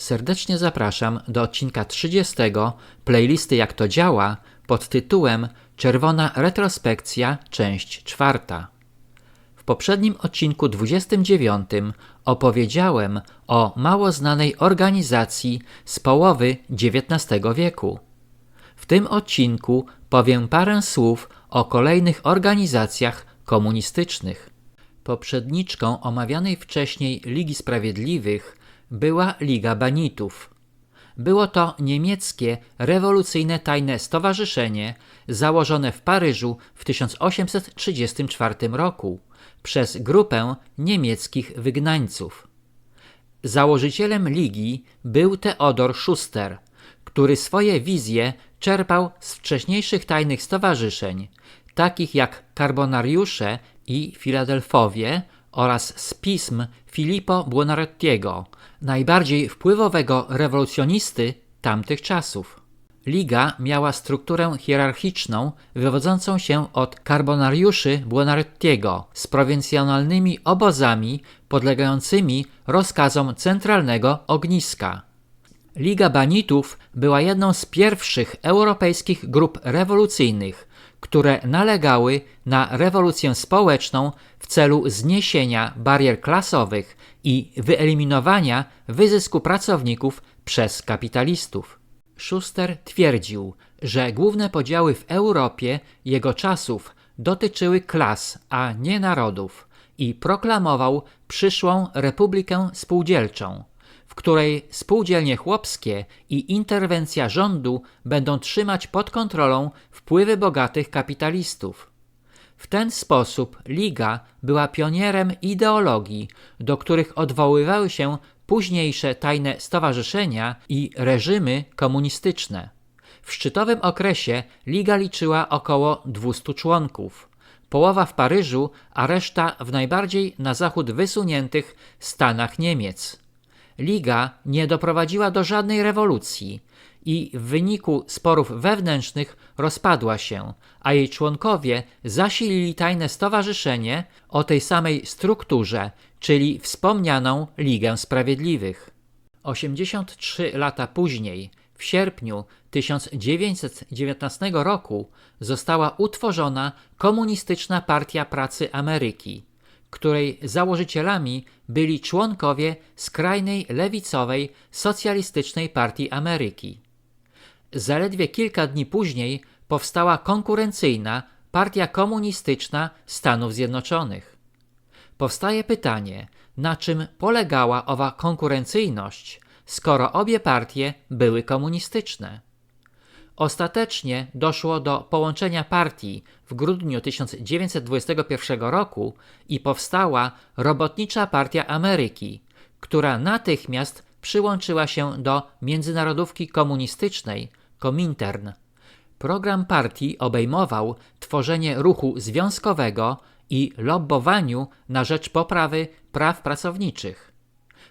Serdecznie zapraszam do odcinka 30 playlisty Jak to działa pod tytułem Czerwona retrospekcja, część 4. W poprzednim odcinku 29 opowiedziałem o mało znanej organizacji z połowy XIX wieku. W tym odcinku powiem parę słów o kolejnych organizacjach komunistycznych. Poprzedniczką omawianej wcześniej Ligi Sprawiedliwych była Liga Banitów. Było to niemieckie rewolucyjne tajne stowarzyszenie założone w Paryżu w 1834 roku przez grupę niemieckich wygnańców. Założycielem ligi był Theodor Schuster, który swoje wizje czerpał z wcześniejszych tajnych stowarzyszeń, takich jak Karbonariusze i Filadelfowie oraz z pism Filippo Buonarrotiego, najbardziej wpływowego rewolucjonisty tamtych czasów. Liga miała strukturę hierarchiczną wywodzącą się od Karbonariuszy Buonarrotiego z prowincjonalnymi obozami podlegającymi rozkazom centralnego ogniska. Liga Banitów była jedną z pierwszych europejskich grup rewolucyjnych, które nalegały na rewolucję społeczną w celu zniesienia barier klasowych i wyeliminowania wyzysku pracowników przez kapitalistów. Schuster twierdził, że główne podziały w Europie jego czasów dotyczyły klas, a nie narodów i proklamował przyszłą republikę spółdzielczą, w której spółdzielnie chłopskie i interwencja rządu będą trzymać pod kontrolą wpływy bogatych kapitalistów. W ten sposób Liga była pionierem ideologii, do których odwoływały się późniejsze tajne stowarzyszenia i reżimy komunistyczne. W szczytowym okresie Liga liczyła około 200 członków. Połowa w Paryżu, a reszta w najbardziej na zachód wysuniętych Stanach Niemiec. Liga nie doprowadziła do żadnej rewolucji i w wyniku sporów wewnętrznych rozpadła się, a jej członkowie zasilili tajne stowarzyszenie o tej samej strukturze, czyli wspomnianą Ligę Sprawiedliwych. 83 lata później, w sierpniu 1919 roku, została utworzona Komunistyczna Partia Pracy Ameryki, której założycielami byli członkowie skrajnej lewicowej Socjalistycznej Partii Ameryki. Zaledwie kilka dni później powstała konkurencyjna Partia Komunistyczna Stanów Zjednoczonych. Powstaje pytanie, na czym polegała owa konkurencyjność, skoro obie partie były komunistyczne. Ostatecznie doszło do połączenia partii w grudniu 1921 roku i powstała Robotnicza Partia Ameryki, która natychmiast przyłączyła się do międzynarodówki komunistycznej Komintern. Program partii obejmował tworzenie ruchu związkowego i lobbowaniu na rzecz poprawy praw pracowniczych.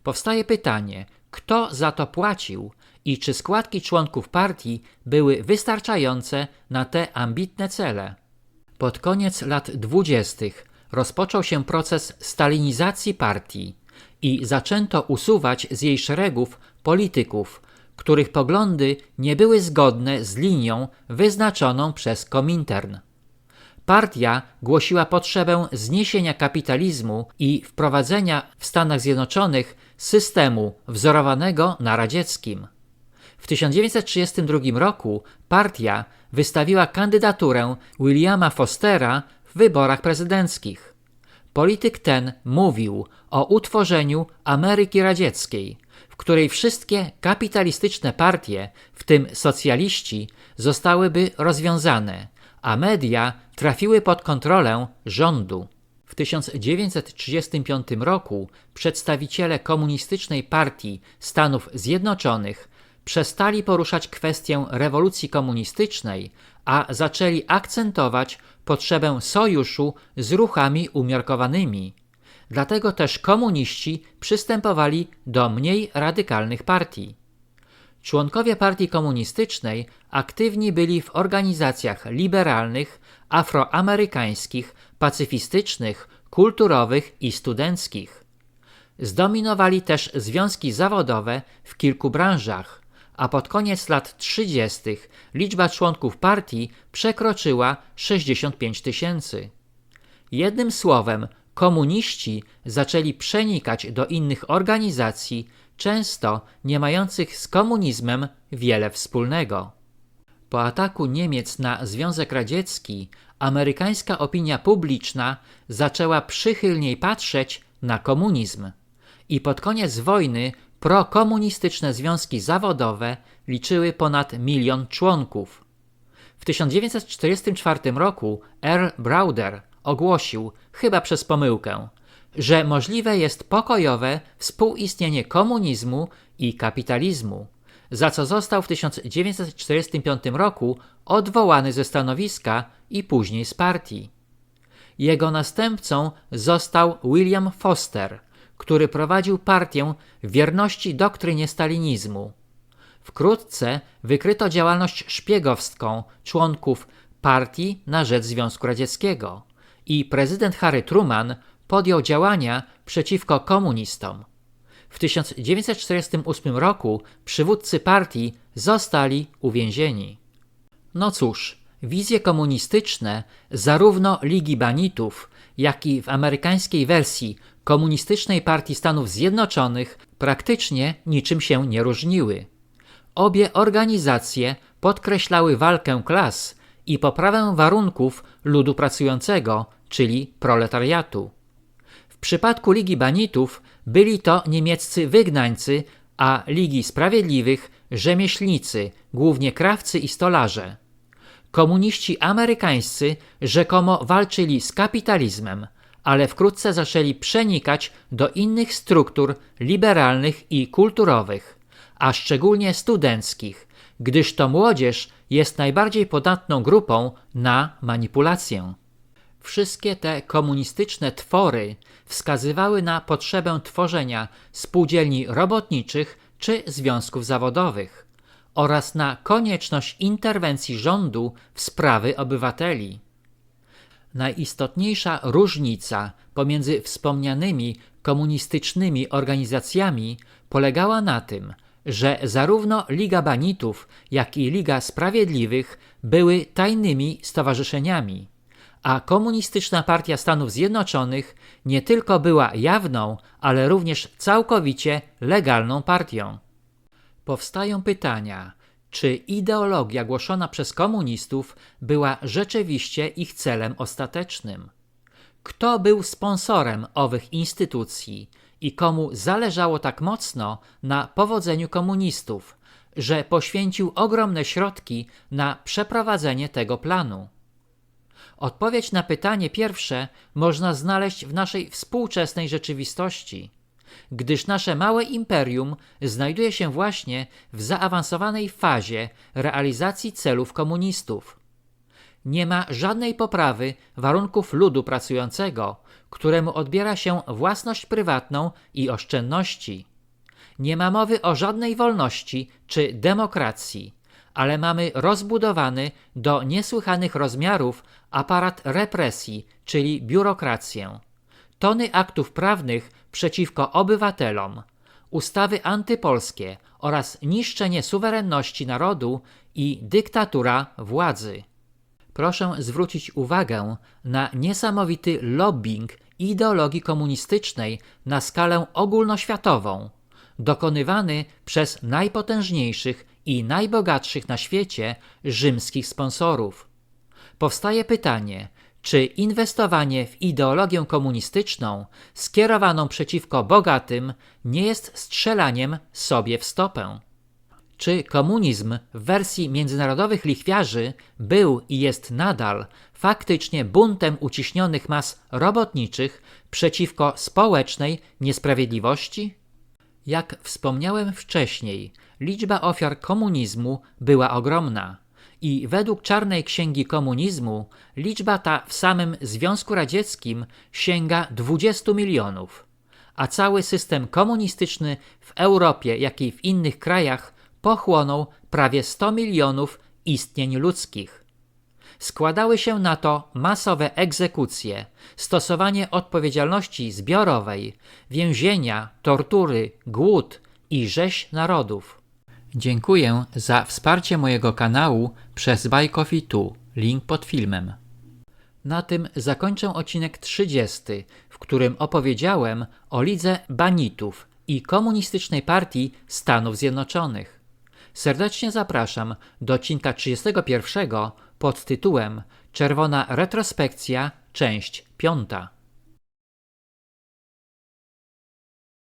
Powstaje pytanie, kto za to płacił i czy składki członków partii były wystarczające na te ambitne cele. Pod koniec lat 20. rozpoczął się proces stalinizacji partii i zaczęto usuwać z jej szeregów polityków, których poglądy nie były zgodne z linią wyznaczoną przez Komintern. Partia głosiła potrzebę zniesienia kapitalizmu i wprowadzenia w Stanach Zjednoczonych systemu wzorowanego na radzieckim. W 1932 roku partia wystawiła kandydaturę Williama Fostera w wyborach prezydenckich. Polityk ten mówił o utworzeniu Ameryki Radzieckiej, w której wszystkie kapitalistyczne partie, w tym socjaliści, zostałyby rozwiązane, a media trafiły pod kontrolę rządu. W 1935 roku przedstawiciele Komunistycznej Partii Stanów Zjednoczonych przestali poruszać kwestię rewolucji komunistycznej, a zaczęli akcentować potrzebę sojuszu z ruchami umiarkowanymi. Dlatego też komuniści przystępowali do mniej radykalnych partii. Członkowie partii komunistycznej aktywni byli w organizacjach liberalnych, afroamerykańskich, pacyfistycznych, kulturowych i studenckich. Zdominowali też związki zawodowe w kilku branżach, a pod koniec lat 30. liczba członków partii przekroczyła 65 000. Jednym słowem, komuniści zaczęli przenikać do innych organizacji, często nie mających z komunizmem wiele wspólnego. Po ataku Niemiec na Związek Radziecki amerykańska opinia publiczna zaczęła przychylniej patrzeć na komunizm i pod koniec wojny prokomunistyczne związki zawodowe liczyły ponad 1 000 000 członków. W 1944 roku Earl Browder ogłosił, chyba przez pomyłkę, że możliwe jest pokojowe współistnienie komunizmu i kapitalizmu, za co został w 1945 roku odwołany ze stanowiska i później z partii. Jego następcą został William Foster, który prowadził partię w wierności doktrynie stalinizmu. Wkrótce wykryto działalność szpiegowską członków Partii na rzecz Związku Radzieckiego i prezydent Harry Truman podjął działania przeciwko komunistom. W 1948 roku przywódcy partii zostali uwięzieni. No cóż, wizje komunistyczne zarówno Ligi Banitów, jak i w amerykańskiej wersji Komunistycznej Partii Stanów Zjednoczonych praktycznie niczym się nie różniły. Obie organizacje podkreślały walkę klas i poprawę warunków ludu pracującego, czyli proletariatu. W przypadku Ligi Banitów byli to niemieccy wygnańcy, a Ligi Sprawiedliwych rzemieślnicy, głównie krawcy i stolarze. Komuniści amerykańscy rzekomo walczyli z kapitalizmem, ale wkrótce zaczęli przenikać do innych struktur liberalnych i kulturowych, a szczególnie studenckich, gdyż to młodzież jest najbardziej podatną grupą na manipulację. Wszystkie te komunistyczne twory wskazywały na potrzebę tworzenia spółdzielni robotniczych czy związków zawodowych oraz na konieczność interwencji rządu w sprawy obywateli. Najistotniejsza różnica pomiędzy wspomnianymi komunistycznymi organizacjami polegała na tym, że zarówno Liga Banitów, jak i Liga Sprawiedliwych były tajnymi stowarzyszeniami, a Komunistyczna Partia Stanów Zjednoczonych nie tylko była jawną, ale również całkowicie legalną partią. Powstają pytania, czy ideologia głoszona przez komunistów była rzeczywiście ich celem ostatecznym? Kto był sponsorem owych instytucji i komu zależało tak mocno na powodzeniu komunistów, że poświęcił ogromne środki na przeprowadzenie tego planu? Odpowiedź na pytanie pierwsze można znaleźć w naszej współczesnej rzeczywistości, gdyż nasze małe imperium znajduje się właśnie w zaawansowanej fazie realizacji celów komunistów. Nie ma żadnej poprawy warunków ludu pracującego, któremu odbiera się własność prywatną i oszczędności. Nie ma mowy o żadnej wolności czy demokracji, ale mamy rozbudowany do niesłychanych rozmiarów aparat represji, czyli biurokrację, tony aktów prawnych przeciwko obywatelom, ustawy antypolskie oraz niszczenie suwerenności narodu i dyktatura władzy. Proszę zwrócić uwagę na niesamowity lobbying ideologii komunistycznej na skalę ogólnoświatową, dokonywany przez najpotężniejszych i najbogatszych na świecie rzymskich sponsorów. Powstaje pytanie, czy inwestowanie w ideologię komunistyczną skierowaną przeciwko bogatym nie jest strzelaniem sobie w stopę? Czy komunizm w wersji międzynarodowych lichwiarzy był i jest nadal faktycznie buntem uciśnionych mas robotniczych przeciwko społecznej niesprawiedliwości? Jak wspomniałem wcześniej, liczba ofiar komunizmu była ogromna i według Czarnej Księgi Komunizmu liczba ta w samym Związku Radzieckim sięga 20 milionów, a cały system komunistyczny w Europie, jak i w innych krajach pochłonął prawie 100 milionów istnień ludzkich. Składały się na to masowe egzekucje, stosowanie odpowiedzialności zbiorowej, więzienia, tortury, głód i rzeź narodów. Dziękuję za wsparcie mojego kanału przez Buy Coffee Tu, link pod filmem. Na tym zakończę odcinek 30, w którym opowiedziałem o Lidze Banitów i Komunistycznej Partii Stanów Zjednoczonych. Serdecznie zapraszam do odcinka 31 pod tytułem Czerwona retrospekcja, część 5.